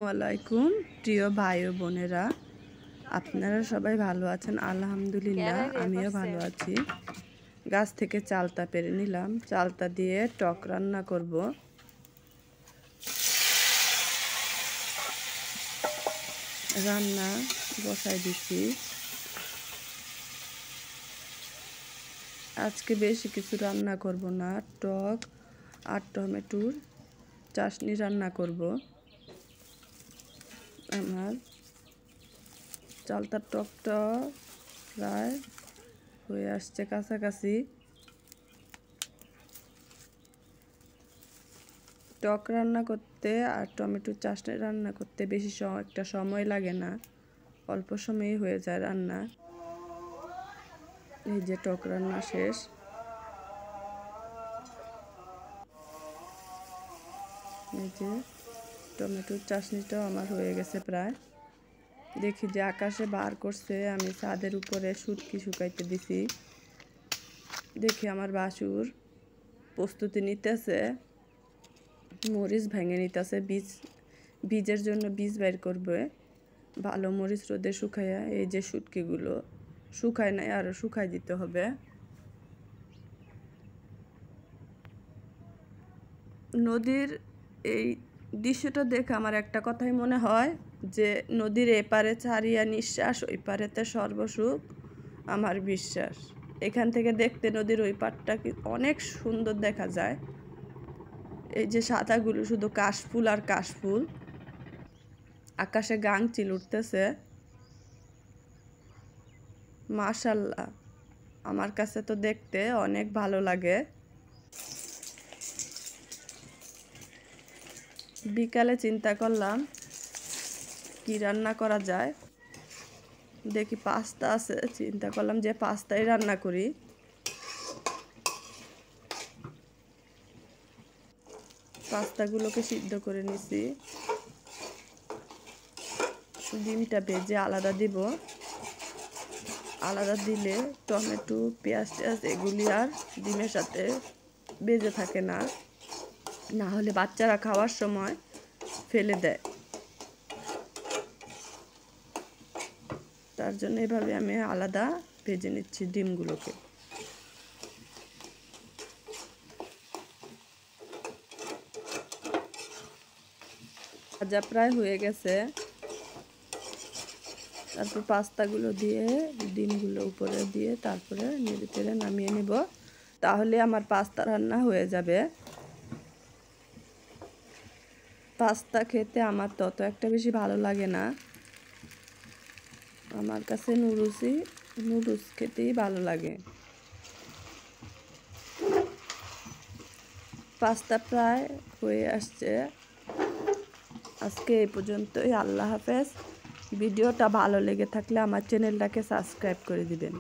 ওয়ালাইকুম প্রিয় ভাই ও বোনেরা, আপনারা সবাই ভালো আছেন? আলহামদুলিল্লাহ, আমিও ভালো আছি। গাছ থেকে চালতা পেরে নিলাম, চালতা দিয়ে টক রান্না করব। রান্না বসাই দিচ্ছি। আজকে বেশি কিছু রান্না করব না, টক আর টমেটোর চাটনি রান্না করব। আমার চালতার টকটা প্রায় হয়ে আসছে কাছাকাছি। টক রান্না করতে আর টমেটো চাটনি রান্না করতে বেশি একটা সময় লাগে না, অল্প সময়েই হয়ে যায় রান্না। এই যে টক রান্না শেষ। এই যে টমেটোর চাটনিটাও আমার হয়ে গেছে প্রায়। দেখি যে আকাশে বার করছে, আমি ছাদের উপরে শুটকি শুকাইতে দিছি। দেখি আমার বাসুর প্রস্তুতি নিতেছে, মরিচ ভেঙে নিতেছে, বীজের জন্য বীজ বের করবে। ভালো মরিচ রোদে শুকাইয়া এই যে শুটকিগুলো শুকায় নাই, আরও শুকাই দিতে হবে। নদীর এই দৃশ্যটা দেখে আমার একটা কথাই মনে হয় যে নদীর এপারে ছাড়িয়া নিঃশ্বাস, ওই পারেতে সর্বসুখ আমার বিশ্বাস। এখান থেকে দেখতে নদীর ওই পারটা অনেক সুন্দর দেখা যায়। এই যে সাদাগুলো শুধু কাশফুল আর কাশফুল, আকাশে গাংচিল উঠতেছে। মাশাল্লাহ, আমার কাছে তো দেখতে অনেক ভালো লাগে। বিকালে চিন্তা করলাম কি রান্না করা যায়। দেখি পাস্তা আছে, চিন্তা করলাম যে পাস্তাই রান্না করি। পাস্তাগুলোকে সিদ্ধ করে নিছি, ডিমটা ভেজে আলাদা দিব। আলাদা দিলে টমেটো পেঁয়াজ টেয়াজ এগুলি আর ডিমের সাথে বেজে থাকে না, না হলে বাচ্চারা খাওয়ার সময় ফেলে দেয়। তার জন্য এভাবে আমি আলাদা ভেজে নিচ্ছি ডিমগুলোকে। ভাজা প্রায় হয়ে গেছে। তারপর পাস্তাগুলো দিয়ে ডিমগুলো উপরে দিয়ে তারপরে নেড়ে চেড়ে নামিয়ে নেব, তাহলে আমার পাস্তা রান্না হয়ে যাবে। পাস্তা খেতে আমার তত একটা বেশি ভালো লাগে না, আমার কাছে নুডলস খেতেই ভালো লাগে। পাস্তা প্রায় হয়ে আসছে। আজকে এই পর্যন্তই। আল্লাহ হাফেজ। ভিডিওটা ভালো লেগে থাকলে আমার চ্যানেলটাকে সাবস্ক্রাইব করে দিবেন।